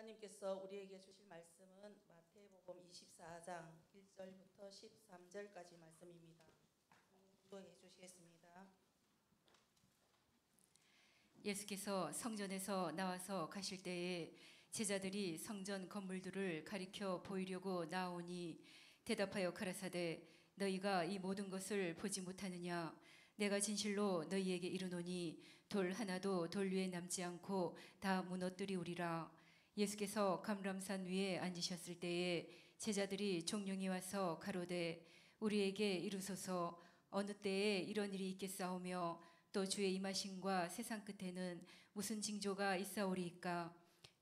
하나님께서 우리에게 주실 말씀은 마태복음 24장 1절부터 13절까지 말씀입니다. 공독해 주시겠습니다. 예수께서 성전에서 나와서 가실 때에 제자들이 성전 건물들을 가리켜 보이려고 나오니 대답하여 가라사대 너희가 이 모든 것을 보지 못하느냐? 내가 진실로 너희에게 이르노니 돌 하나도 돌 위에 남지 않고 다 무너뜨리우리라. 예수께서 감람산 위에 앉으셨을 때에 제자들이 종용이 와서 가로되 우리에게 이루소서 어느 때에 이런 일이 있겠사오며 또 주의 임하심과 세상 끝에는 무슨 징조가 있사오리이까?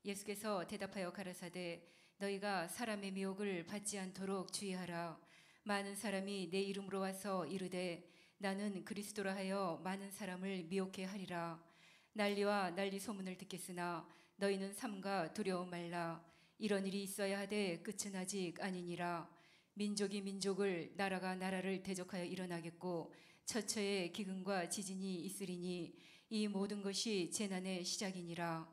예수께서 대답하여 가라사대 너희가 사람의 미혹을 받지 않도록 주의하라. 많은 사람이 내 이름으로 와서 이르되 나는 그리스도라 하여 많은 사람을 미혹해 하리라. 난리와 난리 소문을 듣겠으나 너희는 삼가 두려움 말라. 이런 일이 있어야 하되 끝은 아직 아니니라. 민족이 민족을 나라가 나라를 대적하여 일어나겠고 처처에 기근과 지진이 있으리니 이 모든 것이 재난의 시작이니라.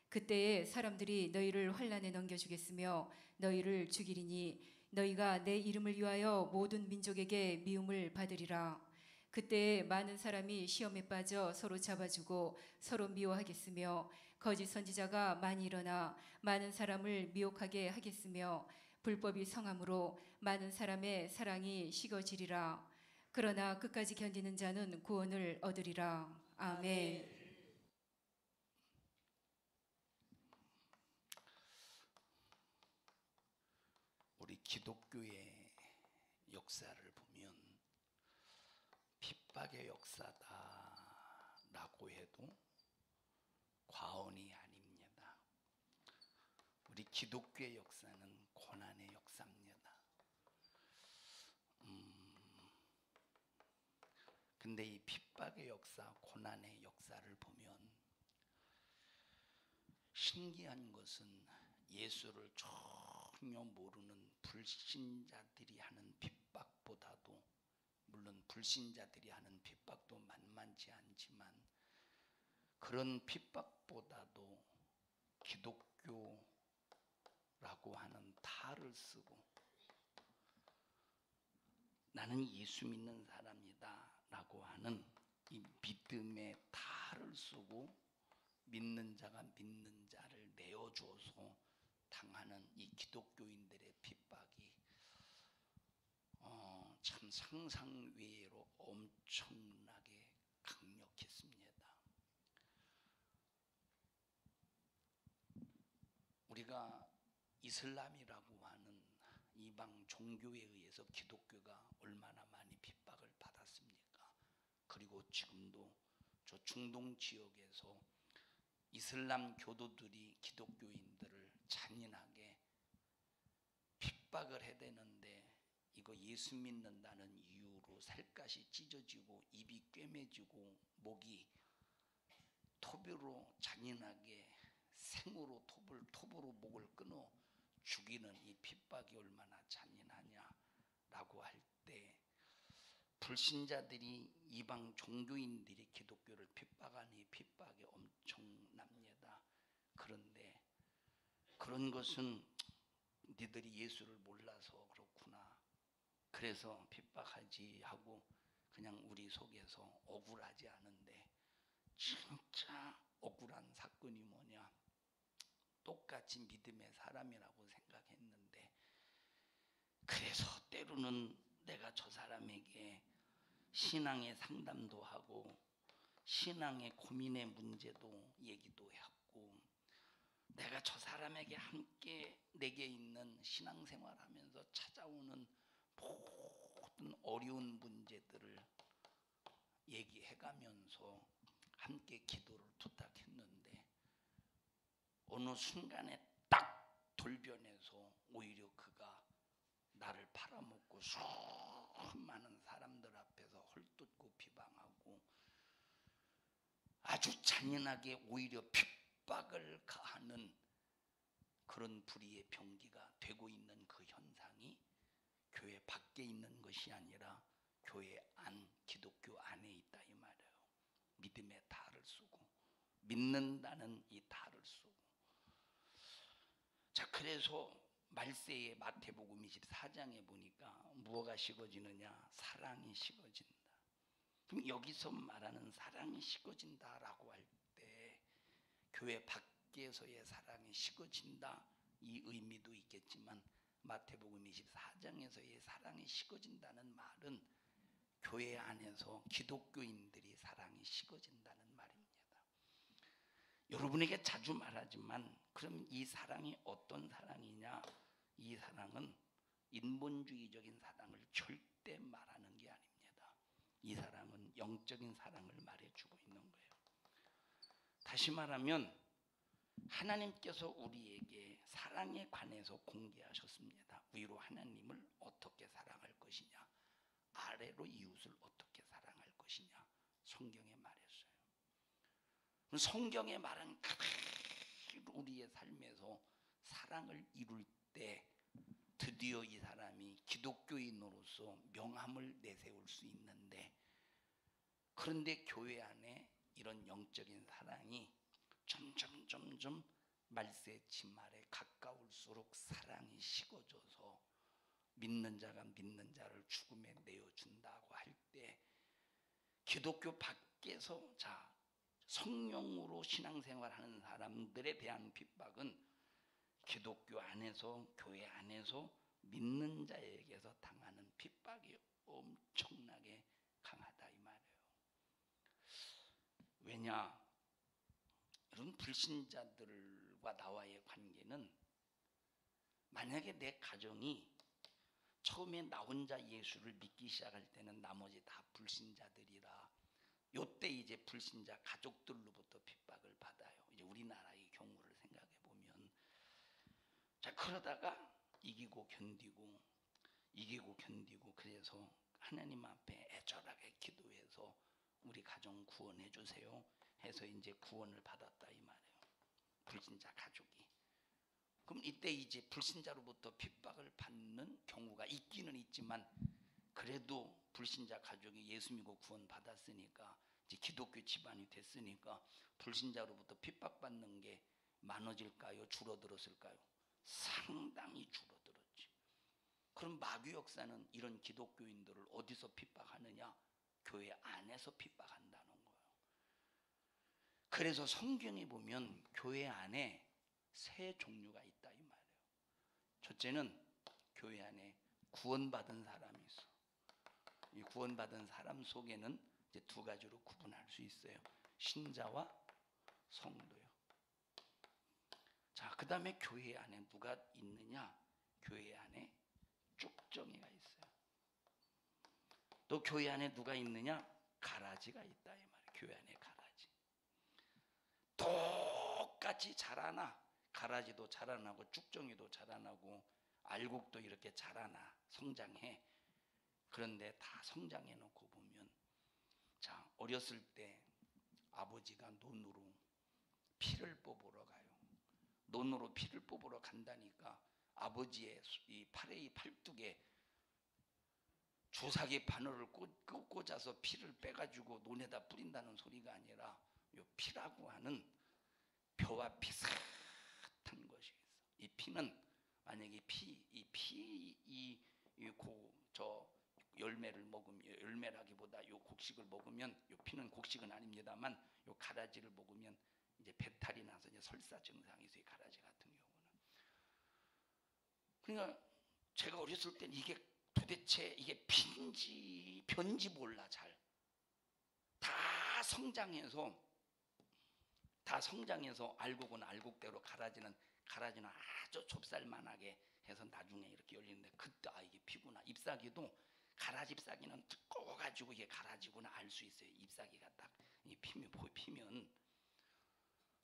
그때에 사람들이 너희를 환난에 넘겨주겠으며 너희를 죽이리니 너희가 내 이름을 위하여 모든 민족에게 미움을 받으리라. 그때에 많은 사람이 시험에 빠져 서로 잡아주고 서로 미워하겠으며 거짓 선지자가 많이 일어나 많은 사람을 미혹하게 하겠으며 불법이 성함으로 많은 사람의 사랑이 식어지리라. 그러나 끝까지 견디는 자는 구원을 얻으리라. 아멘. 우리 기독교의 역사를 보면 핍박의 역사다라고 해도 과언이 아닙니다. 우리 기독교의 역사는 고난의 역사입니다. 근데 이 핍박의 역사, 고난의 역사를 보면 신기한 것은 예수를 전혀 모르는 불신자들이 하는 핍박보다도, 물론 불신자들이 하는 핍박도 만만치 않지만 그런 핍박보다도 기독교라고 하는 탈을 쓰고 나는 예수 믿는 사람이다 라고 하는 이 믿음의 탈을 쓰고 믿는 자가 믿는 자를 내어줘서 당하는 이 기독교인들의 핍박이 참 상상 외로 엄청나게 강력했습니다. 우리가 이슬람이라고 하는 이방 종교에 의해서 기독교가 얼마나 많이 핍박을 받았습니까? 그리고 지금도 저 중동 지역에서 이슬람 교도들이 기독교인들을 잔인하게 핍박을 해대는데 이거 예수 믿는다는 이유로 살갗이 찢어지고 입이 꿰매지고 목이 톱으로 잔인하게 생으로 톱으로 목을 끊어 죽이는 이 핍박이 얼마나 잔인하냐라고 할 때 불신자들이 이방 종교인들이 기독교를 핍박하는 이 핍박이 엄청납니다. 그런데 그런 것은 니들이 예수를 몰라서 그렇구나. 그래서 핍박하지 하고 그냥 우리 속에서 억울하지 않은데 진짜 억울한 사건이 뭐냐. 똑같이 믿음의 사람이라고 생각했는데 그래서 때로는 내가 저 사람에게 신앙의 상담도 하고 신앙의 고민의 문제도 얘기도 했고 내가 저 사람에게 함께 내게 있는 신앙생활하면서 찾아오는 모든 어려운 문제들을 얘기해가면서 함께 기도를 부탁했는데 어느 순간에 딱 돌변해서 오히려 그가 나를 팔아먹고 수많은 사람들 앞에서 헐뜯고 비방하고 아주 잔인하게 오히려 핍박을 가하는 그런 불의의 병기가 되고 있는 그 현상이 교회 밖에 있는 것이 아니라 교회 안, 기독교 안에 있다 이 말이에요. 믿음의 탈을 쓰고 믿는다는 이 탈을 쓰고 자, 그래서 말세의 마태복음 24장에 보니까 무엇가 식어지느냐? 사랑이 식어진다. 그럼 여기서 말하는 사랑이 식어진다라고 할 때 교회 밖에서의 사랑이 식어진다 이 의미도 있겠지만 마태복음 24장에서의 사랑이 식어진다는 말은 교회 안에서 기독교인들이 사랑이 식어진다는 말입니다. 여러분에게 자주 말하지만 그럼 이 사랑이 어떤 사랑이냐? 이 사랑은 인본주의적인 사랑을 절대 말하는 게 아닙니다. 이 사랑은 영적인 사랑을 말해주고 있는 거예요. 다시 말하면 하나님께서 우리에게 사랑에 관해서 공개하셨습니다. 위로 하나님을 어떻게 사랑할 것이냐, 아래로 이웃을 어떻게 사랑할 것이냐 성경에 말했어요. 성경의 말은 그대로 우리의 삶에서 사랑을 이룰 때 드디어 이 사람이 기독교인으로서 명함을 내세울 수 있는데, 그런데 교회 안에 이런 영적인 사랑이 점점 말세 진말에 가까울수록 사랑이 식어져서 믿는 자가 믿는 자를 죽음에 내어준다고 할 때 기독교 밖에서 자 성령으로 신앙생활하는 사람들에 대한 핍박은 기독교 안에서 교회 안에서 믿는 자에게서 당하는 핍박이 엄청나게 강하다 이 말이에요. 왜냐? 여러분, 불신자들과 나와의 관계는 만약에 내 가정이 처음에 나 혼자 예수를 믿기 시작할 때는 나머지 다 불신자들이라 요때 이제 불신자 가족들로부터 핍박을 받아요. 이제 우리나라의 경우를 생각해 보면, 자 그러다가 이기고 견디고 그래서 하나님 앞에 애절하게 기도해서 우리 가정 구원해 주세요 해서 이제 구원을 받았다 이 말이에요. 불신자 가족이. 그럼 이때 이제 불신자로부터 핍박을 받는 경우가 있기는 있지만 그래도 불신자 가족이 예수 믿고 구원 받았으니까 이제 기독교 집안이 됐으니까 불신자로부터 핍박받는 게 많아질까요? 줄어들었을까요? 상당히 줄어들었지. 그럼 마귀 역사는 이런 기독교인들을 어디서 핍박하느냐? 교회 안에서 핍박한다는 거예요. 그래서 성경에 보면 교회 안에 세 종류가 있다 이 말이에요. 첫째는 교회 안에 구원받은 사람이 있어. 이 구원받은 사람 속에는 이제 두 가지로 구분할 수 있어요. 신자와 성도요. 자, 그 다음에 교회 안에 누가 있느냐? 교회 안에 쭉정이가 있어요. 또 교회 안에 누가 있느냐? 가라지가 있다 이 말이에요. 교회 안에 가라지. 똑같이 자라나 가라지도 자라나고 쭉정이도 자라나고 알곡도 이렇게 자라나 성장해. 그런데 다 성장해 놓고 보면, 자 어렸을 때 아버지가 논으로 피를 뽑으러 가요. 논으로 피를 뽑으러 간다니까 아버지의 이 팔에 이 팔뚝에 주사기 바늘을 꽂아서 피를 빼가지고 논에다 뿌린다는 소리가 아니라 이 피라고 하는 벼와 비슷한 것이 있어. 이 피는 만약에 열매를 먹으면, 열매라기보다 요 곡식을 먹으면, 요 피는 곡식은 아닙니다만 요 가라지를 먹으면 이제 배탈이 나서 이제 설사 증상이 있어요. 가라지 같은 경우는. 그러니까 제가 어렸을 땐 이게 도대체 이게 핀지 변지 몰라. 잘 다 성장해서 알곡은 알곡대로 가라지는 아주 좁쌀만하게 해서 나중에 이렇게 열리는데, 그때 아 이게 피구나. 잎사귀도 가라지 잎사귀는 두꺼워가지고 이게 가라지구나 알 수 있어요. 잎사귀가 딱 피면.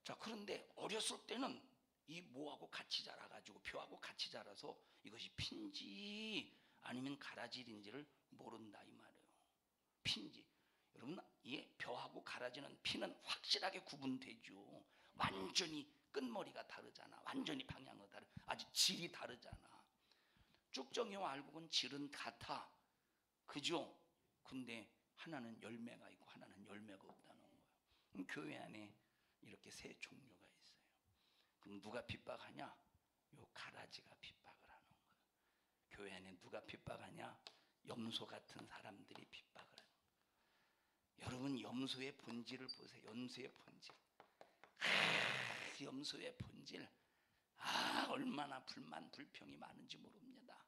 자 그런데 어렸을 때는 이 모하고 같이 자라가지고 벼하고 같이 자라서 이것이 핀지 아니면 가라지인지를 모른다 이 말이에요. 핀지. 여러분, 이 벼하고 가라지는 피는 확실하게 구분되죠. 완전히 끝머리가 다르잖아. 완전히 방향이 다르. 아주 질이 다르잖아. 쭉정이와 알곡은 질은 같아. 그죠? 근데 하나는 열매가 있고 하나는 열매가 없다는 거예요. 그럼 교회 안에 이렇게 세 종류가 있어요. 그럼 누가 핍박하냐? 요 가라지가 핍박을 하는 거예요. 교회 안에 누가 핍박하냐? 염소 같은 사람들이 핍박을 하는 거예요. 여러분 염소의 본질을 보세요. 염소의 본질. 염소의 본질. 얼마나 불만 불평이 많은지 모릅니다.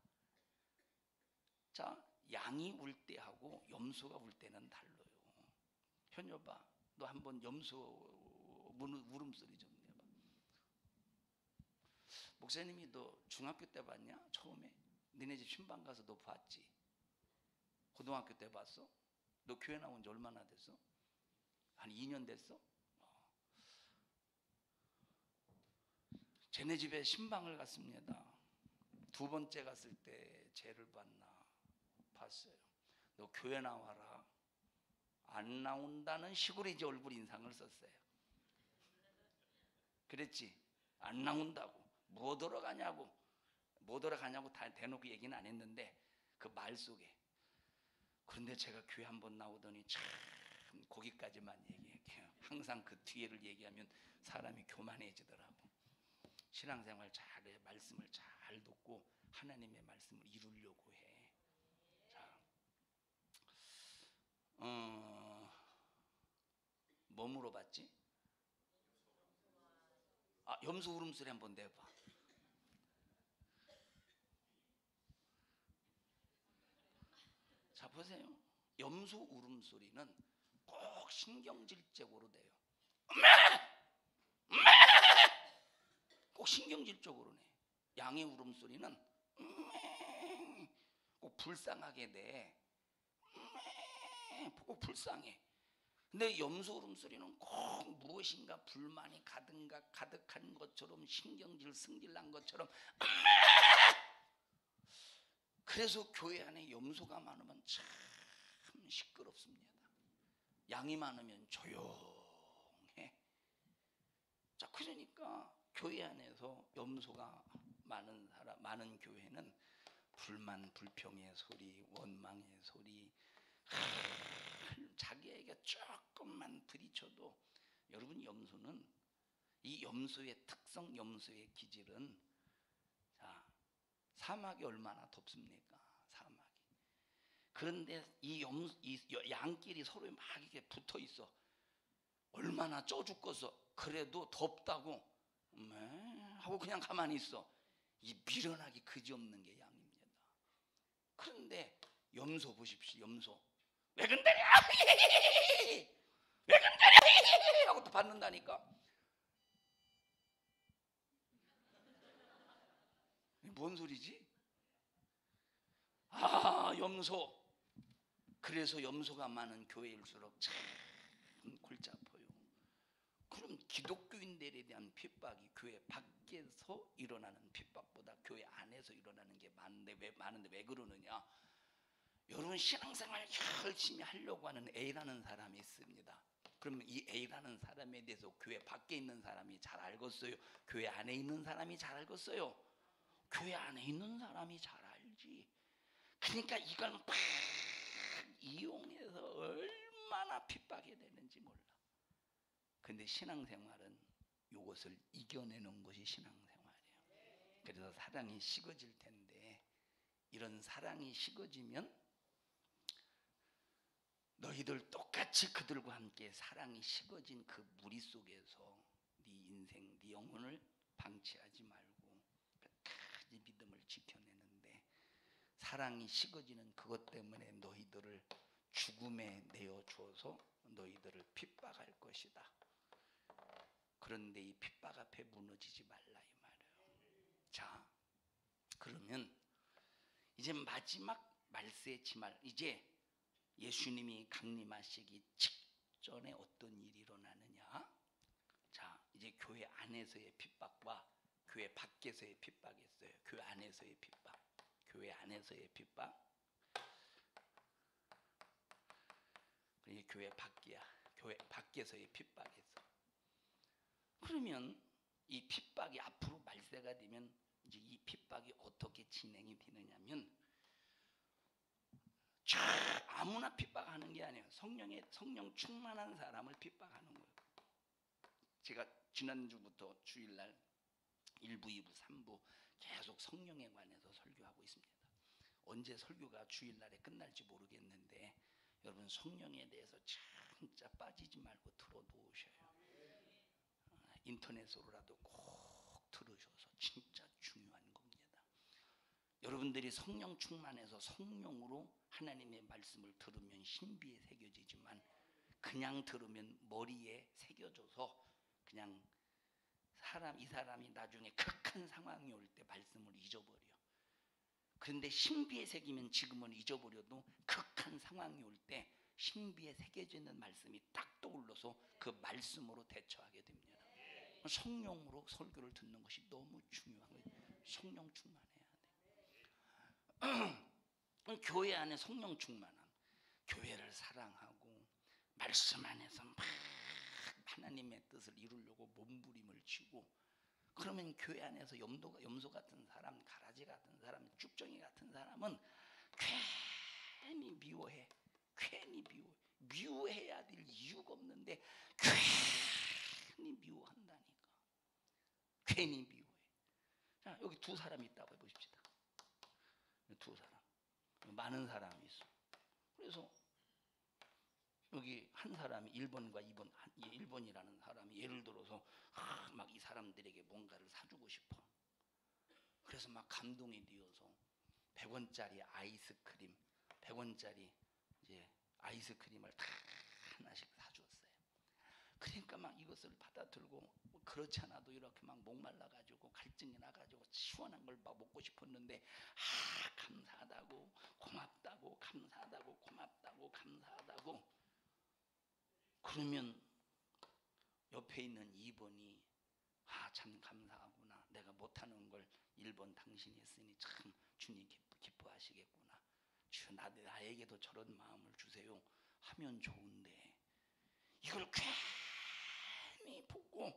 자, 양이 울 때하고 염소가 울 때는 달라요. 현여봐, 너 한번 염소 울음소리 좀 내봐. 목사님이 너 중학교 때 봤냐? 처음에 너네 집 신방 가서 너 봤지? 고등학교 때 봤어? 너 교회 나온 지 얼마나 됐어? 한 2년 됐어? 쟤네 집에 신방을 갔습니다. 두 번째 갔을 때 쟤를 봤어요. 너 교회 나와라. 안 나온다는 식으로 이제 얼굴 인상을 썼어요. 그랬지? 안 나온다고. 뭐 들어가냐고. 다 대놓고 얘기는 안 했는데 그 말 속에. 그런데 제가 교회 한번 나오더니 참 거기까지만 얘기해요. 항상 그 뒤에를 얘기하면 사람이 교만해지더라고. 신앙생활 잘해. 말씀을 잘 듣고 하나님의 말씀을 이루려고 해. 자, 뭐 물어봤지? 염소 울음소리 한번 내봐. 자, 보세요. 염소 울음소리는 꼭 신경질적으로 돼요. 꼭 신경질적으로 내. 양의 울음소리는 꼭 불쌍하게 내. 꼭 불쌍해. 근데 염소 울음소리는 꼭 무엇인가 불만이 가득한 것처럼 신경질 승질난 것처럼. 그래서 교회 안에 염소가 많으면 참 시끄럽습니다. 양이 많으면 조용해. 자, 그러니까 교회 안에서 염소가 많은 교회는 불만 불평의 소리, 원망의 소리, 자기에게 조금만 부딪혀도, 여러분 염소는, 이 염소의 특성, 염소의 기질은, 자, 사막이 얼마나 덥습니까? 사막이. 그런데 이 양끼리 서로 막 이렇게 붙어 있어. 얼마나 쪄 죽겠어. 그래도 덥다고 하고 그냥 가만히 있어. 이 미련하기 그지없는 게 양입니다. 그런데 염소 보십시오. 염소 왜 근데냐? 왜 근데냐? 하고 또 받는다니까. 뭔 소리지? 염소. 그래서 염소가 많은 교회일수록 참 골치 아파요. 그럼 기독교인들에 대한 핍박이 교회 밖에서 일어나는 핍박보다 교회 안에서 일어나는 게 많은데 왜 그러느냐? 여러분 신앙생활 열심히 하려고 하는 A라는 사람이 있습니다. 그러면 이 A라는 사람에 대해서 교회 밖에 있는 사람이 잘 알겠어요? 교회 안에 있는 사람이 잘 알겠어요? 교회 안에 있는 사람이 잘 알지. 그러니까 이걸 막 이용해서 얼마나 핍박이 되는지 몰라. 근데 신앙생활은 이것을 이겨내는 것이 신앙생활이에요. 그래서 사랑이 식어질 텐데, 이런 사랑이 식어지면 너희들 똑같이 그들과 함께 사랑이 식어진 그 무리 속에서 네 인생, 네 영혼을 방치하지 말고 끝까지 믿음을 지켜내는데, 사랑이 식어지는 그것 때문에 너희들을 죽음에 내어주어서 너희들을 핍박할 것이다. 그런데 이 핍박 앞에 무너지지 말라 이 말이에요. 자, 그러면 이제 마지막 말세의 치말, 이제 예수님이 강림하시기 직전에 어떤 일이 일어나느냐? 자, 이제 교회 안에서의 핍박과 교회 밖에서의 핍박이 있어요. 교회 안에서의 핍박, 교회 안에서의 핍박. 이게 교회 밖이야. 교회 밖에서의 핍박이 있어. 그러면 이 핍박이 앞으로 말세가 되면 이제 이 핍박이 어떻게 진행이 되느냐면, 아무나 핍박하는 게 아니에요. 성령 충만한 사람을 핍박하는 거예요. 제가 지난주부터 주일날 1부, 2부, 3부 계속 성령에 관해서 설교하고 있습니다. 언제 설교가 주일날에 끝날지 모르겠는데 여러분 성령에 대해서 진짜 빠지지 말고 들어놓으셔요. 인터넷으로라도 꼭 들으셔서 진짜 중요한 겁니다. 여러분들이 성령 충만해서 성령으로 하나님의 말씀을 들으면 신비에 새겨지지만 그냥 들으면 머리에 새겨져서 그냥 이 사람이 나중에 극한 상황이 올 때 말씀을 잊어버려. 그런데 신비에 새기면 지금은 잊어버려도 극한 상황이 올 때 신비에 새겨지는 말씀이 딱 떠올라서 그 말씀으로 대처하게 됩니다. 성령으로 설교를 듣는 것이 너무 중요한 거예요. 성령 충만해야 돼. 교회 안에 성령 충만함, 교회를 사랑하고 말씀 안에서 막 하나님의 뜻을 이루려고 몸부림을 치고 그러면 교회 안에서 염소 같은 사람, 가라지 같은 사람, 쭉정이 같은 사람은 괜히 미워해. 괜히 미워해. 미워해야 될 이유가 없는데 괜히 미워한다니까. 괜히 미워해. 자, 여기 두 사람이 있다고 해보십시다. 두 사람. 많은 사람이 있어. 그래서 여기 한 사람이 1번과 2번, 1번이라는 사람이 예를 들어서 막 이 사람들에게 뭔가를 사주고 싶어. 그래서 막 감동이 되어서 100원짜리 아이스크림, 100원짜리 이제 아이스크림을 다 하나씩 사주었어요. 그러니까 막 이것을 받아들고 뭐 그렇지 않아도 이렇게 막 목말라가지고 갈증이 나가지고 시원한 걸 막 먹고 싶었는데 감사하다고 고맙다고 감사하다고 고맙다고 감사하다고 그러면 옆에 있는 2번이 참 감사하구나. 내가 못하는 걸 1번 당신이 했으니 참 주님 기뻐하시겠구나. 주 나에게도 저런 마음을 주세요 하면 좋은데 이걸 괜히 보고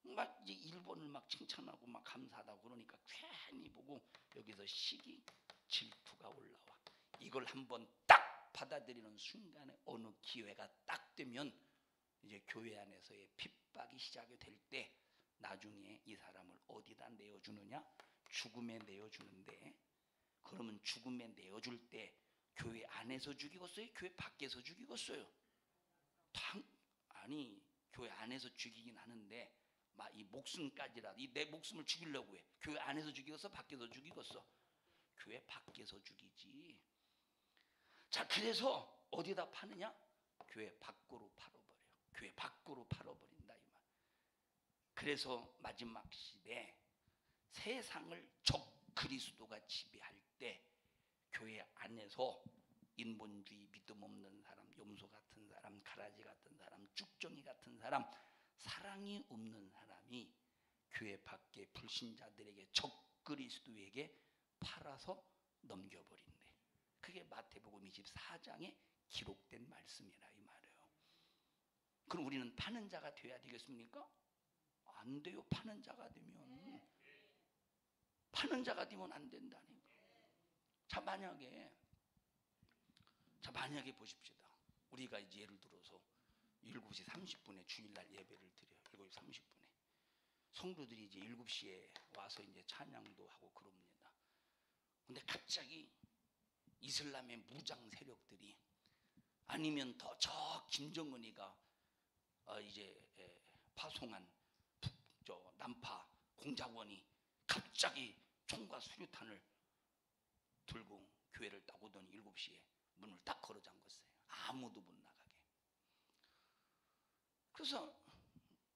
막 이제 1번을 막 칭찬하고 막 감사하다고 그러니까 괜히 보고 여기서 시기 질투가 올라와. 이걸 한번 딱 받아들이는 순간에 어느 기회가 딱 되면 이제 교회 안에서의 핍박이 시작이 될 때 나중에 이 사람을 어디다 내어주느냐? 죽음에 내어주는데 그러면 죽음에 내어줄 때 교회 안에서 죽이겠어요? 교회 밖에서 죽이겠어요? 아니 교회 안에서 죽이긴 하는데 막 이 목숨까지라도 내 목숨을 죽이려고 해. 교회 안에서 죽이겠어? 밖에서 죽이겠어? 교회 밖에서 죽이지. 자, 그래서 어디다 파느냐? 교회 밖으로 팔아버려. 교회 밖으로 팔아버린다 이 말. 그래서 마지막 시대 세상을 적 그리스도가 지배할 때 교회 안에서 인본주의, 믿음 없는 사람, 염소 같은 사람, 가라지 같은 사람, 쭉정이 같은 사람, 사랑이 없는 사람이 교회 밖에 불신자들에게 적 그리스도에게 팔아서 넘겨버린대. 그게 마태복음 24장에 기록된 말씀이라 이 말이에요. 그럼 우리는 파는 자가 돼야 되겠습니까? 안 돼요. 파는 자가 되면 안 된다니까. 자, 만약에 보십시다. 우리가 이제 예를 들어서 7시 30분에 주일날 예배를 드려요. 7시 30분에. 성도들이 이제 7시에 와서 이제 찬양도 하고 그럽니다. 근데 갑자기 이슬람의 무장 세력들이 아니면 더 저 김정은이가 이제 파송한 남파 공작원이 갑자기 총과 수류탄을 들고 교회를 딱 오더니 7시에 문을 딱 걸어 잠궜어요. 아무도 못 나가게. 그래서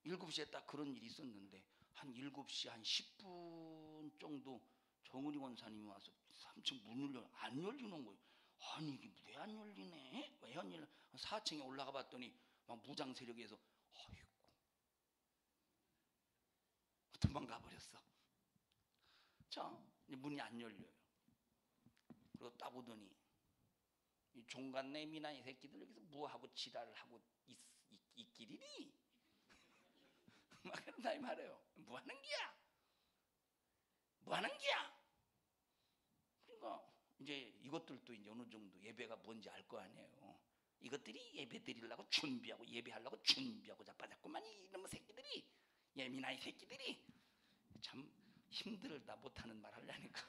7시에 딱 그런 일이 있었는데 한 7시 한 10분 정도 정은희 원사님이 와서 3층 문을 안 열리는 거예요. 아니 이게 왜 안 열리네? 왜 안 열려? 4층에 올라가 봤더니 막 무장 세력에서 아이고 도망가 버렸어. 자, 문이 안 열려요. 그리고 딱 오더니 이 종갓내미나 이 새끼들 여기서 뭐하고 지랄을 하고 있기리니? 막 그런다 이 말이에요. 뭐하는 기야? 그러니까 이제 이것들도 이제 어느 정도 예배가 뭔지 알 거 아니에요. 이것들이 예배 드리려고 예배하려고 준비하고 자빠졌구만 이놈의 새끼들이, 예민한 새끼들이 참 힘들다 못하는 말 하려니까.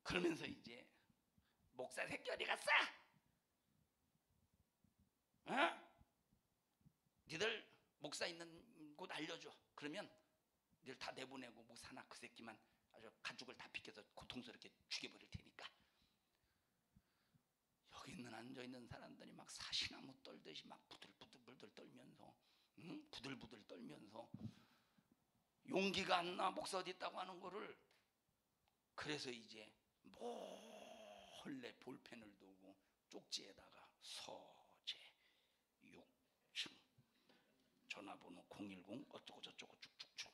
그러면서 이제 목사 새끼 어디 갔어? 어? 니들 목사 있는 곳 알려줘. 그러면 니들 다 내보내고 목사 하나 그 새끼만 아주 가죽을 다 비켜서 고통스럽게 죽여버릴 테니까. 여기 있는 앉아있는 사람들이 막 사시나무 떨듯이 막 부들부들 떨면서, 부들부들 떨면서 용기가 안 나 목사 어디 있다고 하는 거를. 그래서 이제 몰래 볼펜을 두고 쪽지에다가 서재 6층 전화번호 010 어쩌고 저쩌고 쭉쭉쭉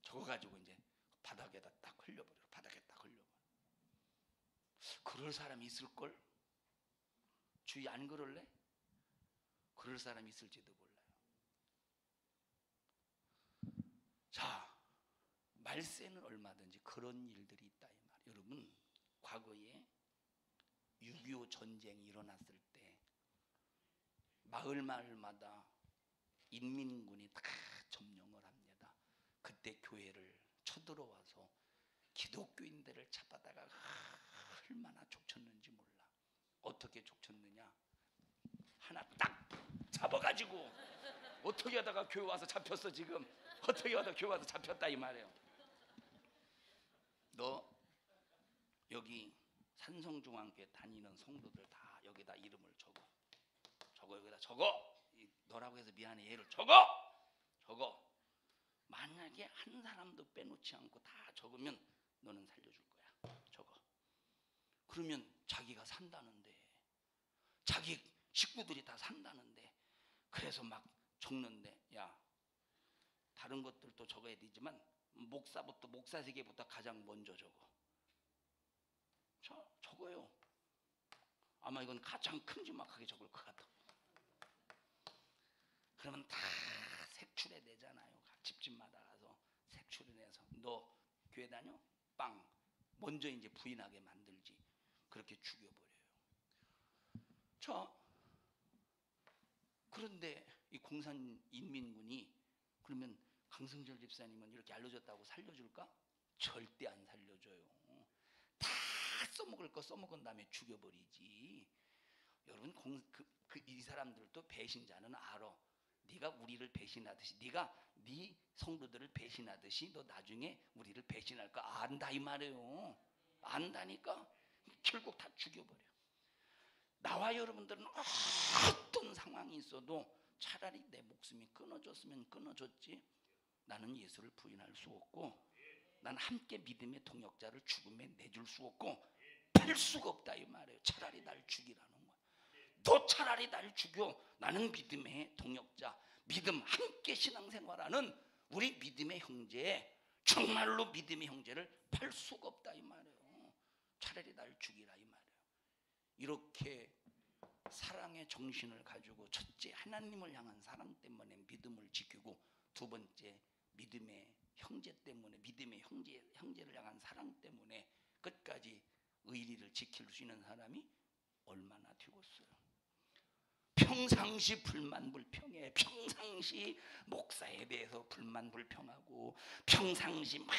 적어가지고 이제 바닥에다 딱 흘려버려. 바닥에 딱 흘려버려. 그럴 사람이 있을걸? 주위 안 그럴래? 그럴 사람이 있을지도 몰라요. 자, 말세는 얼마든지 그런 일들이 있다 이 말. 여러분, 과거에 6.25 전쟁이 일어났을 때 마을마다 인민군이 다 점령을 합니다. 그때 교회를 쳐들어와서 기독교인들을 잡아다가 얼마나 족쳤는지 몰라. 어떻게 족쳤느냐? 하나 딱 잡아가지고 어떻게 하다가 교회 와서 잡혔어 지금. 어떻게 하다가 교회 와서 잡혔다 이 말이에요. 너 여기 산성중앙교회 다니는 성도들 다 여기다 이름을 적어. 여기다 적어. 너라고 해서 미안해. 얘를 적어. 만약에 한 사람도 빼놓지 않고 다 적으면 너는 살려줄 거야. 적어. 그러면 자기가 산다는데, 자기 식구들이 다 산다는데, 그래서 막 적는데, 야, 다른 것들도 적어야 되지만 목사 세계부터 가장 먼저 적어. 자, 적어요. 아마 이건 가장 큼지막하게 적을 것 같아. 그러면 다 색출해 내잖아요. 집집마다 가서 색출해 내서 너 교회 다녀? 빵. 먼저 이제 부인하게 만들지. 그렇게 죽여버려요. 자, 그런데 이 공산인민군이 그러면 강승철 집사님은 이렇게 알려줬다고 살려줄까? 절대 안 살려줘요. 다 써먹을 거 써먹은 다음에 죽여버리지. 여러분, 이 사람들도 배신자는 알아. 네가 우리를 배신하듯이, 네가 네 성도들을 배신하듯이 너 나중에 우리를 배신할 거 안다 이 말이에요. 안다니까. 결국 다 죽여버려. 나와 여러분들은 어떤 상황이 있어도 차라리 내 목숨이 끊어졌으면 끊어졌지, 나는 예수를 부인할 수 없고, 난 함께 믿음의 동역자를 죽음에 내줄 수 없고 팔 수가 없다 이 말이에요. 차라리 날 죽이라는 거야. 너 차라리 날 죽여. 나는 믿음의 동역자, 믿음 함께 신앙생활하는 우리 믿음의 형제, 정말로 믿음의 형제를 팔 수가 없다 이 말이에요. 차라리 날 죽이라 이 말이에요. 이렇게 사랑의 정신을 가지고, 첫째 하나님을 향한 사랑 때문에 믿음을 지키고, 두 번째 믿음의 형제 때문에, 믿음의 형제를 향한 사랑 때문에 끝까지 의리를 지킬 수 있는 사람이 얼마나 되겠어요. 평상시 불만불평해. 평상시 목사에 대해서 불만불평하고, 평상시 막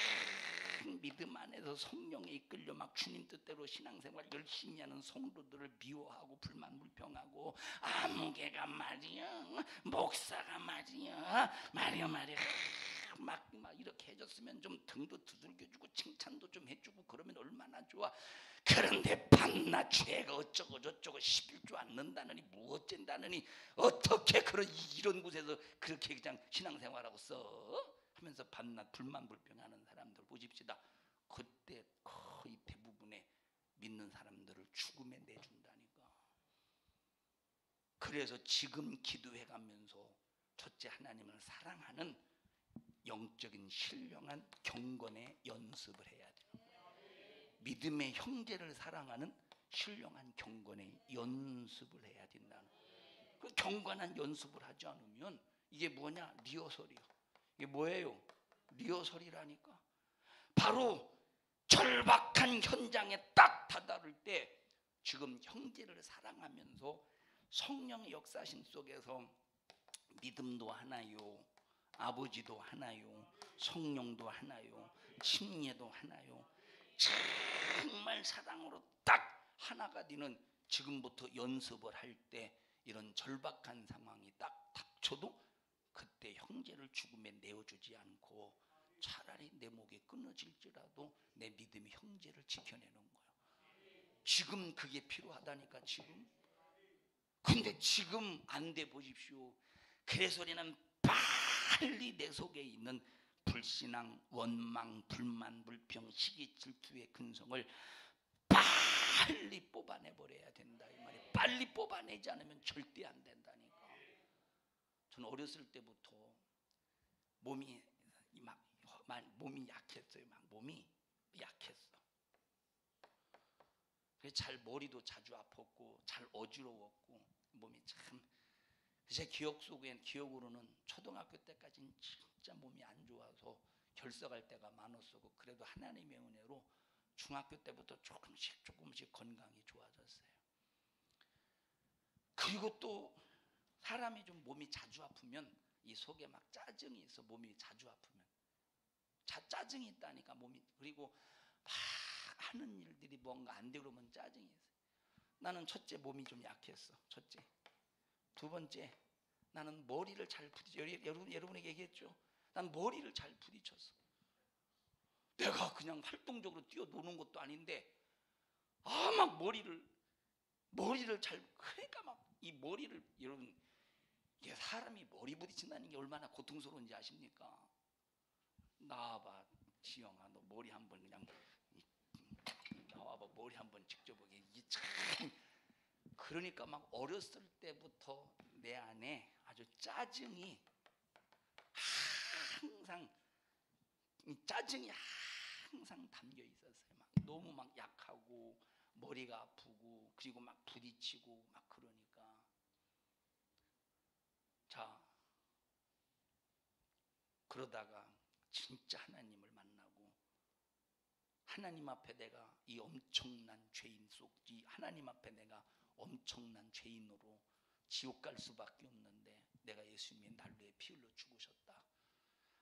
믿음 안에서 성령에 이끌려 막 주님 뜻대로 신앙생활 열심히 하는 성도들을 미워하고 불만불평하고, 아무개가 말이야, 목사가 말이야, 말이야 막 이렇게 해줬으면 좀 등도 두들겨주고 칭찬도 좀 해주고 그러면 얼마나 좋아. 그런데 밤낮 죄가 어쩌고 저쩌고 11조 않는다느니 뭐 어쩐다느니 어떻게 이런 곳에서 그렇게 그냥 신앙생활하고 써? 하면서 밤낮 불만불평하는 사람들 보십시다. 그때 거의 대부분의 믿는 사람들을 죽음에 내준다니까. 그래서 지금 기도해가면서 첫째 하나님을 사랑하는 영적인 신령한 경건의 연습을 해야 돼요. 믿음의 형제를 사랑하는 신령한 경건의 연습을 해야 된다는 거예요. 그 경건한 연습을 하지 않으면 이게 뭐냐? 리허설이요. 이게 뭐예요? 리허설이라니까. 바로 절박한 현장에 딱 다다를 때 지금 형제를 사랑하면서 성령의 역사심 속에서 믿음도 하나요, 아버지도 하나요, 성령도 하나요, 침례도 하나요. 정말 사랑으로 딱 하나가 되는, 지금부터 연습을 할 때 이런 절박한 상황이 딱 닥쳐도 그때 형제를 죽음에 내어주지 않고 차라리 내 목이 끊어질지라도 내 믿음이 형제를 지켜내는 거예요. 지금 그게 필요하다니까. 지금. 근데 지금 안 돼 보십시오. 그래서 우리는 빨리 내 속에 있는 불신앙, 원망, 불만, 불평, 시기, 질투의 근성을 빨리 뽑아내버려야 된다 이 말이에요. 빨리 뽑아내지 않으면 절대 안 된다니까. 저는 어렸을 때부터 몸이 약했어요. 몸이 약했어. 그래서 잘 머리도 자주 아팠고 잘 어지러웠고 몸이 참. 제 기억으로는 초등학교 때까지는 진짜 몸이 안 좋아서 결석할 때가 많았었고, 그래도 하나님의 은혜로 중학교 때부터 조금씩 건강이 좋아졌어요. 그리고 또 사람이 좀 몸이 자주 아프면 이 속에 막 짜증이 있어. 몸이 자주 아프면 짜증이 있다니까 몸이. 그리고 막 하는 일들이 뭔가 안 되고 그러면 짜증이 있어요. 나는 첫째 몸이 좀 약했어. 첫째. 두 번째, 나는 머리를 잘 부딪혀. 여러분에게 얘기했죠. 난 머리를 잘 부딪혔어. 내가 그냥 활동적으로 뛰어노는 것도 아닌데 막 머리를 잘, 그러니까 막 이 머리를, 여러분 이게 사람이 머리 부딪힌다는 게 얼마나 고통스러운지 아십니까? 나와봐 지영아, 너 머리 한번 그냥 나와봐, 머리 한번 직접 보게. 이게 참. 그러니까 막 어렸을 때부터 내 안에 아주 짜증이 항상 담겨 있었어요. 막 너무 막 약하고 머리가 아프고 그리고 막 부딪히고 막 그러니까. 자, 그러다가 진짜 하나님을 만나고 하나님 앞에 내가 이 엄청난 죄인 이 하나님 앞에 내가 엄청난 죄인으로 지옥 갈 수밖에 없는데 내가 예수님이 날 위해 피 흘려 죽으셨다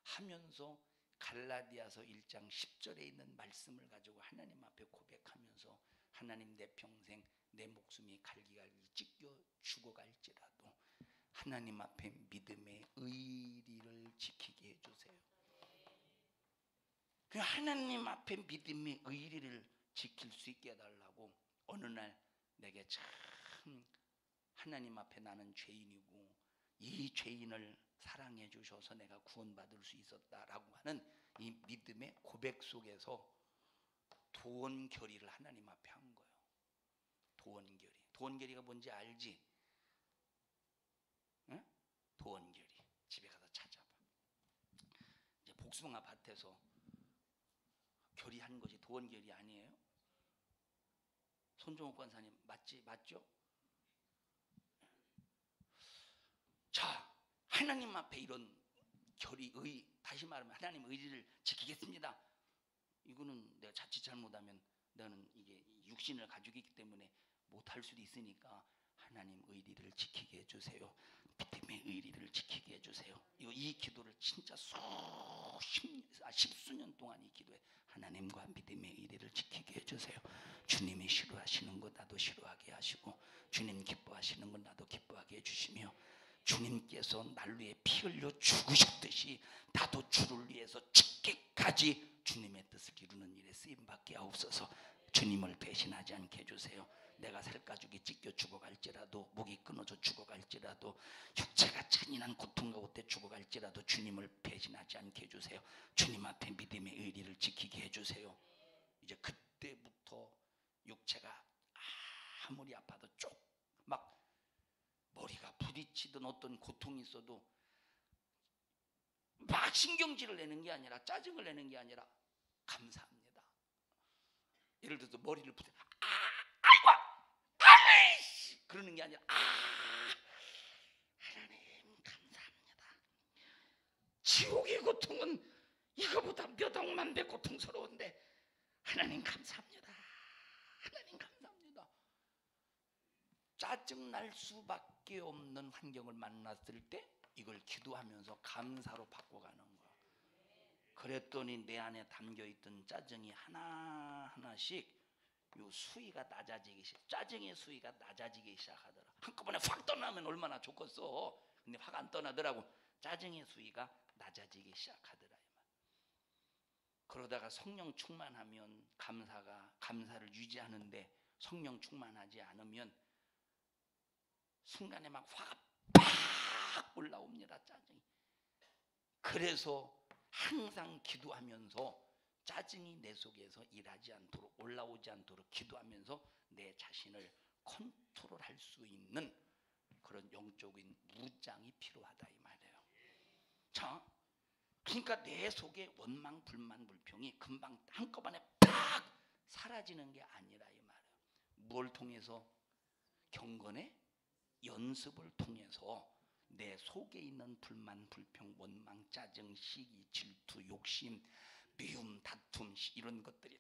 하면서 갈라디아서 1장 10절에 있는 말씀을 가지고 하나님 앞에 고백하면서, 하나님 내 평생 내 목숨이 갈기갈기 찢겨 죽어갈지라도 하나님 앞에 믿음의 의리를 지키게 해주세요. 그 하나님 앞에 믿음의 의리를 지킬 수 있게 해달라고. 어느 날 내게 참 하나님 앞에 나는 죄인이고 이 죄인을 사랑해 주셔서 내가 구원받을 수 있었다라고 하는 이 믿음의 고백 속에서 도원결의를 하나님 앞에 한 거예요. 도원결의가 뭔지 알지? 응? 도원결의 집에 가서 찾아봐. 이제 복숭아 밭에서 결의한 것이 도원결의 아니에요? 손종옥 권사님 맞죠? 자, 하나님 앞에 이런 다시 말하면 하나님 의리를 지키겠습니다. 이거는 내가 자칫 잘못하면 너는 이게 육신을 가지고 있기 때문에 못할 수도 있으니까 하나님 의리를 지키게 해주세요. 믿음의 의리를 지키게 해주세요. 이 기도를 진짜 십수년 동안 이 기도에 하나님과 믿음의 의리를 지키게 해주세요. 주님이 싫어하시는 것 나도 싫어하게 하시고 주님 기뻐하시는 것 나도 기뻐하게 해주시며, 주님께서 날 위해 피 흘려 죽으셨듯이 나도 주를 위해서 죽기까지 주님의 뜻을 이루는 일에 쓰임받게 하옵소서. 주님을 배신하지 않게 해주세요. 내가 살가죽이 찢겨 죽어갈지라도, 목이 끊어져 죽어갈지라도, 육체가 잔인한 고통 가운데 죽어갈지라도 주님을 배신하지 않게 해주세요. 주님 앞에 믿음의 의리를 지키게 해주세요. 이제 그때부터 육체가 아무리 아파도 막 머리가 부딪히든 어떤 고통이 있어도 막 신경질을 내는 게 아니라, 짜증을 내는 게 아니라 감사합니다. 예를 들어서 머리를 아이고 아이씨 그러는 게 아니라 하나님 감사합니다. 지옥의 고통은 이거보다 몇 억만 배 고통스러운데 하나님 감사합니다. 하나님 감사합니다. 짜증 날 수밖에 밖에 없는 환경을 만났을 때 이걸 기도하면서 감사로 바꿔가는 거야. 그랬더니 내 안에 담겨있던 짜증이 하나하나씩 요 수위가 낮아지기 짜증의 수위가 낮아지기 시작하더라. 한꺼번에 확 떠나면 얼마나 좋겠어. 근데 확 안 떠나더라고. 짜증의 수위가 낮아지기 시작하더라. 그러다가 성령 충만하면 감사를 유지하는데 성령 충만하지 않으면 순간에 막 화가 팍 올라옵니다. 짜증이. 그래서 항상 기도하면서 짜증이 내 속에서 일하지 않도록 올라오지 않도록 기도하면서 내 자신을 컨트롤할 수 있는 그런 영적인 무장이 필요하다 이 말이에요. 자, 그러니까 내 속에 원망, 불만, 불평이 금방 한꺼번에 팍 사라지는 게 아니라 이 말이에요. 뭘 통해서? 경건의 연습을 통해서 내 속에 있는 불만, 불평, 원망, 짜증, 시기, 질투, 욕심, 미움, 다툼 이런 것들이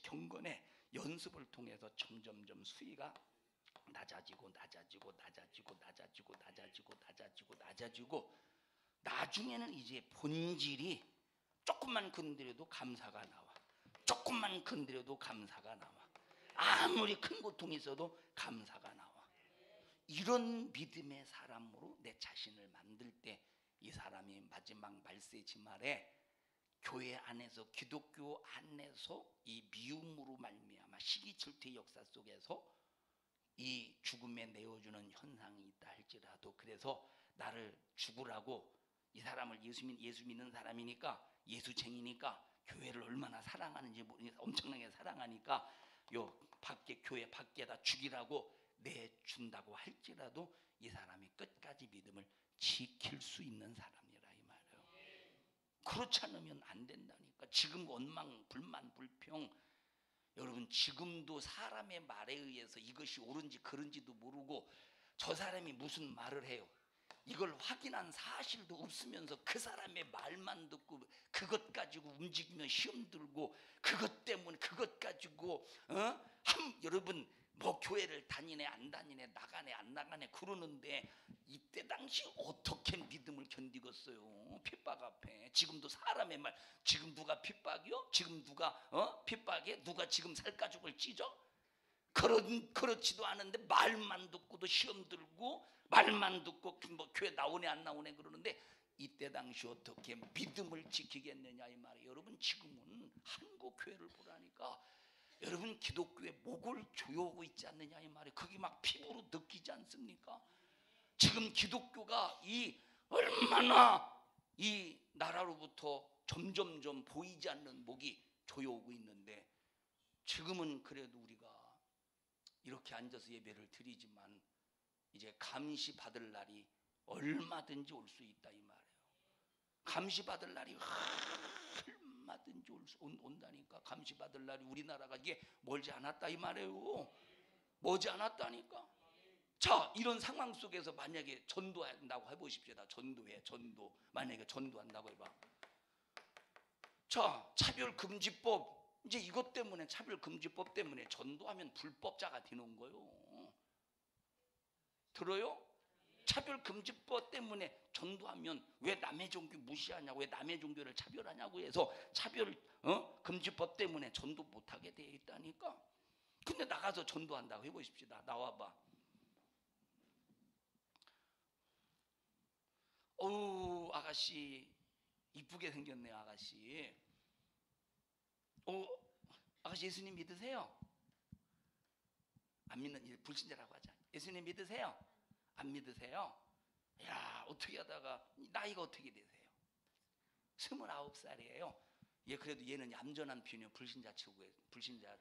경건의 연습을 통해서 점점점 수위가 낮아지고 나중에는 이제 본질이 조금만 건드려도 감사가 나와. 조금만 건드려도 감사가 나와. 아무리 큰 고통이 있어도 감사가 나와. 이런 믿음의 사람으로 내 자신을 만들 때 이 사람이 마지막 말세지 말에 교회 안에서 기독교 안에서 이 미움으로 말미암아 시기 질투의 역사 속에서 이 죽음에 내어주는 현상이 있다 할지라도 그래서 나를 죽으라고 이 사람을 예수 믿는 사람이니까 예수쟁이니까 교회를 얼마나 사랑하는지 모르니까 엄청나게 사랑하니까 요 밖에 교회 밖에다 죽이라고 내준다고 할지라도 이 사람이 끝까지 믿음을 지킬 수 있는 사람이라 이 말이에요. 그렇지 않으면 안 된다니까. 지금 원망, 불만, 불평 여러분 지금도 사람의 말에 의해서 이것이 옳은지 그른지도 모르고 저 사람이 무슨 말을 해요. 이걸 확인한 사실도 없으면서 그 사람의 말만 듣고 그것 가지고 움직이며 시험 들고 그것 때문에 그것 가지고 여러분 뭐 교회를 다니네 안 다니네 나가네 안 나가네 그러는데 이때 당시 어떻게 믿음을 견디겠어요. 핍박 앞에. 지금도 사람의 말 지금 누가 핍박이요? 지금 누가 핍박에 누가 지금 살가죽을 찢어? 그렇지도 않은데 말만 듣고도 시험 들고 말만 듣고 뭐 교회 나오네 안 나오네 그러는데 이때 당시 어떻게 믿음을 지키겠느냐 이 말이에요. 여러분 지금은 한국 교회를 보라니까 여러분 기독교의 목을 조여오고 있지 않느냐 이 말이에요. 그게 막 피부로 느끼지 않습니까? 지금 기독교가 이 얼마나 이 나라로부터 점점점 보이지 않는 목이 조여오고 있는데 지금은 그래도 우리가 이렇게 앉아서 예배를 드리지만 이제 감시 받을 날이 얼마든지 올 수 있다 이 말이에요. 감시 받을 날이 얼마든지 온다니까. 감시 받을 날이 우리나라가 이게 멀지 않았다 이 말이에요. 멀지 않았다니까. 자, 이런 상황 속에서 만약에 전도한다고 해보십시다. 전도. 만약에 전도한다고 해봐. 자, 차별금지법 이제 이것 때문에 차별금지법 때문에 전도하면 불법자가 되는 거예요. 들어요? 차별금지법 때문에 전도하면 왜 남의 종교 무시하냐고 왜 남의 종교를 차별하냐고 해서 차별금지법 때문에 전도 못하게 되어 있다니까. 근데 나가서 전도한다고 해보십시다. 나와봐. 어우 아가씨 이쁘게 생겼네요. 아가씨. 아가씨 예수님 믿으세요? 안 믿는 불신자라고 하자. 예수님 믿으세요? 안 믿으세요? 야 어떻게 하다가 나이가 어떻게 되세요? 29살이에요. 얘 그래도 얘는 얌전한 편이에요. 불신자 치고 불신자.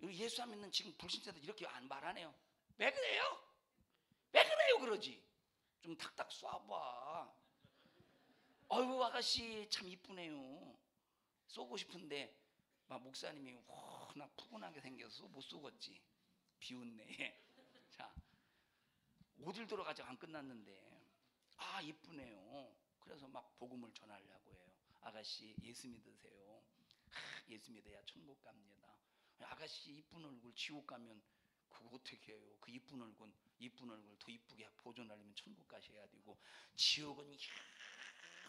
예수 안 믿는 지금 불신자들 이렇게 말 안 해요. 왜 그래요? 왜 그래요? 그러지. 좀 탁탁 쏴봐. 어이구 아가씨 참 이쁘네요. 쏘고 싶은데 막 목사님이 나 푸근하게 생겨서 못 쏘겠지. 비웃네. 자, 어딜 들어가지 안 끝났는데 아 이쁘네요. 그래서 막 복음을 전하려고 해요. 아가씨 예수 믿으세요. 예수 믿어야 천국 갑니다. 아가씨 이쁜 얼굴 지옥 가면 그거 어떻게 해요? 그 이쁜 얼굴 이쁜 얼굴 더 이쁘게 보존하려면 천국 가셔야 되고, 지옥은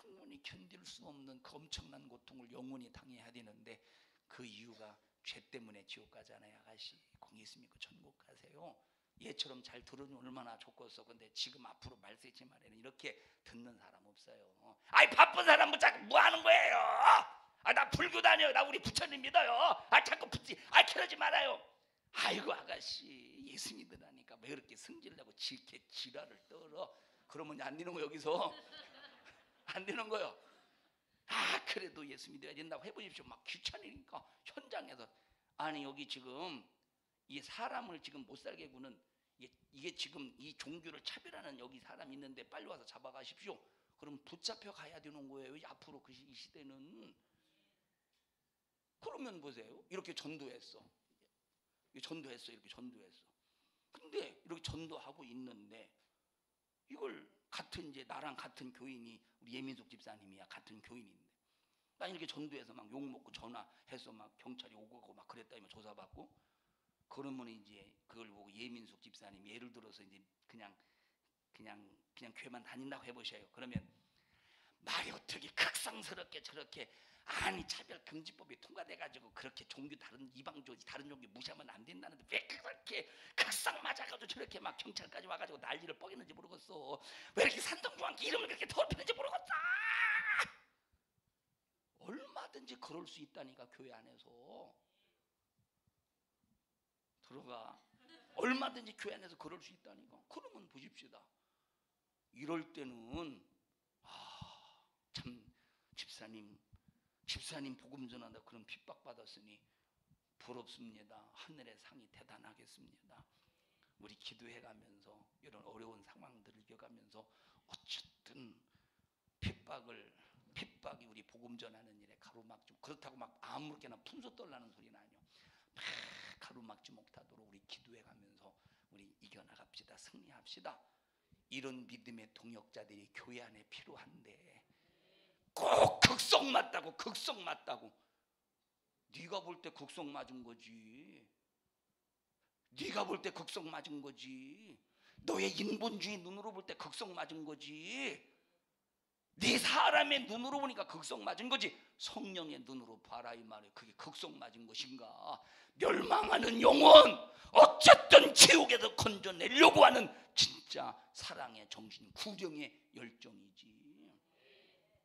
영원히 견딜 수 없는 그 엄청난 고통을 영원히 당해야 되는데, 그 이유가 죄 때문에 지옥 가잖아요. 아가씨, 공이 있습니까? 천국 가세요. 얘처럼 잘 들으면 얼마나 좋겠어. 근데 지금 앞으로 말세지 말에는 이렇게 듣는 사람 없어요. 아이, 바쁜 사람 뭐 하는 거예요? 아, 나 불교 다녀요. 나 우리 부처님 믿어요. 아, 자꾸 그러지 말아요. 아이고, 아가씨, 예수 믿으라니까 왜 그렇게 성질내고 이렇게 지랄을 떨어? 그러면 안 되는 거, 여기서 안 되는 거요. 아, 그래도 예수 믿어야 된다고 해보십시오. 막 귀찮으니까 현장에서. 아니, 여기 지금 이 사람을 지금 못 살게 구는, 이게 지금 이 종교를 차별하는 여기 사람 있는데 빨리 와서 잡아가십시오. 그럼 붙잡혀 가야 되는 거예요. 앞으로 이 시대는. 그러면 보세요. 이렇게 전도했어. 이렇게 전도했어. 근데 이렇게 전도하고 있는데, 이걸 같은 이제 나랑 같은 교인이, 우리 예민숙 집사님이야, 같은 교인인데, 난 이렇게 전도해서 막 욕먹고 전화해서 막 경찰이 오고 가고 막 그랬다면 조사받고, 그러면 이제 그걸 보고 예민숙 집사님, 예를 들어서 이제 그냥 교회만 다닌다고 해보셔요. 그러면 말이 어떻게 극상스럽게 저렇게, 아니, 차별금지법이 통과돼가지고 그렇게 종교 다른 이방교 다른 종교 무시하면 안 된다는데 왜 그렇게 극상 맞아가지고 저렇게 막 경찰까지 와가지고 난리를 뻐겠는지 모르겠어. 왜 이렇게 산동주왕께 이름을 그렇게 더럽히는지 모르겠다. 얼마든지 그럴 수 있다니까. 교회 안에서 들어가. 얼마든지 교회 안에서 그럴 수 있다니까. 그러면 보십시다. 이럴 때는 참 집사님 복음 전한다 그런 핍박받았으니 부럽습니다. 하늘의 상이 대단하겠습니다. 우리 기도해가면서 이런 어려운 상황들을 겪으면서 어쨌든 핍박이 우리 복음 전하는 일에 가로막지, 그렇다고 막 아무렇게나 풍소 떨라는 소리는 아니요. 막 가로막지 못하도록 우리 기도해가면서 우리 이겨나갑시다. 승리합시다. 이런 믿음의 동역자들이 교회 안에 필요한데, 꼭 극성 맞다고. 네가 볼 때 극성 맞은 거지. 너의 인본주의 눈으로 볼 때 극성 맞은 거지. 네 사람의 눈으로 보니까 극성 맞은 거지. 성령의 눈으로 봐라 이 말이에요. 그게 극성 맞은 것인가? 멸망하는 영혼, 어쨌든 지옥에서 건져내려고 하는 진짜 사랑의 정신, 구령의 열정이지.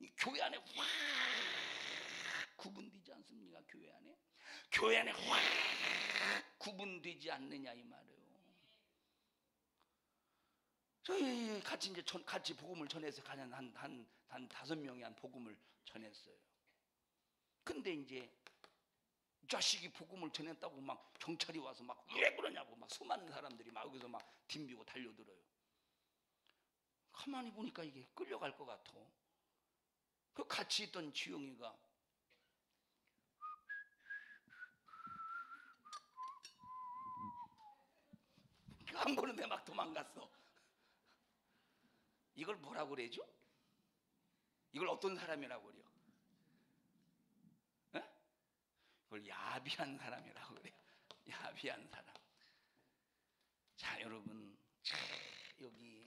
이 교회 안에 확 구분되지 않습니까? 교회 안에 확 구분되지 않느냐 이 말이에요. 저희 같이 복음을 전해서 가는 한 5명이 한 복음을 전했어요. 근데 이제 자식이 복음을 전했다고 막 경찰이 와서 막 왜 그러냐고 막 수많은 사람들이 막 여기서 막 덤비고 달려들어요. 가만히 보니까 이게 끌려갈 것 같아. 그 같이 있던 지영이가 안 보는데 막 도망갔어. 이걸 뭐라고 그래죠? 이걸 어떤 사람이라고 그래요? 에? 이걸 야비한 사람이라고 그래요. 야비한 사람. 자, 여러분, 여기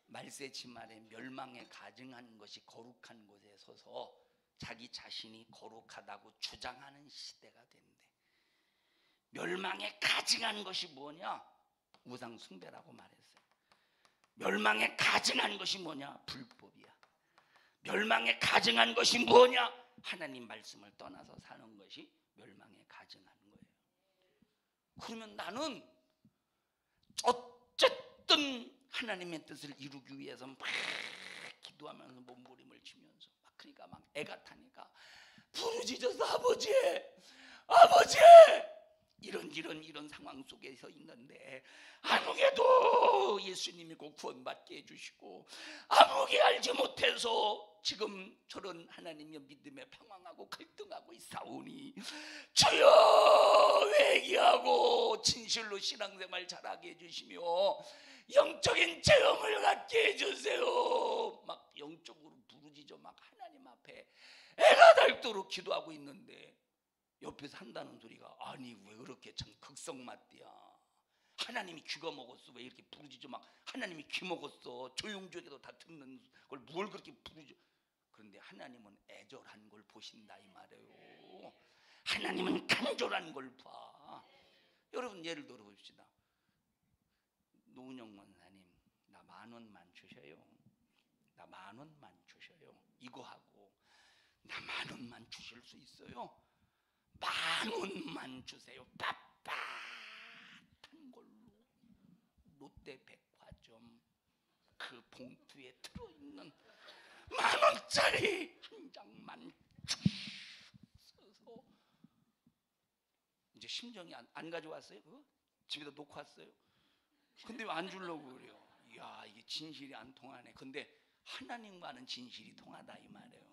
말세치 말에 멸망에 가증한 것이 거룩한 곳에 서서 자기 자신이 거룩하다고 주장하는 시대가 된대. 멸망에 가증한 것이 뭐냐? 우상 숭배라고 말했어요. 멸망에 가증한 것이 뭐냐? 불법이야. 멸망에 가증한 것이 뭐냐? 하나님 말씀을 떠나서 사는 것이 멸망에 가증한 거예요. 그러면 나는 어쨌든 하나님의 뜻을 이루기 위해서 막 기도하면서 몸부림을 치면서 막, 그러니까 막 애가 타니까 부르짖어서 아버지 이런 상황 속에서 있는데, 아무개도 예수님이 꼭 구원받게 해주시고, 아무개 알지 못해서 지금 저런 하나님의 믿음에 방황하고 갈등하고 있사오니 주여 회개하고 진실로 신앙생활 잘하게 해주시며 영적인 체험을 갖게 해주세요. 막 영적으로 부르짖어 막 하나님 앞에 애가 닳도록 기도하고 있는데, 옆에서 한다는 소리가, 아니 왜 그렇게 참 극성맞디야, 하나님이 귀가 먹었어. 왜 이렇게 부르짖어? 막 하나님이 귀 먹었어. 조용조용해도 다 듣는 걸 뭘 그렇게 부르짖어? 그런데 하나님은 애절한 걸 보신다 이 말이에요. 하나님은 간절한 걸 봐. 여러분 예를 들어 봅시다. 노은영 원사님 나 10,000원만 주셔요. 나 10,000원만 주셔요. 이거 하고 나 10,000원만 주실 수 있어요? 10,000원만 주세요. 빳빳한 걸로 롯데백화점 그 봉투에 들어있는 10,000원짜리 한 장만 쭉 써서 이제 심정이 안 가져왔어요? 그거? 집에다 놓고 왔어요? 근데 왜 안 주려고 그래요? 이야 이게 진실이 안 통하네. 근데 하나님과는 진실이 통하다 이 말이에요.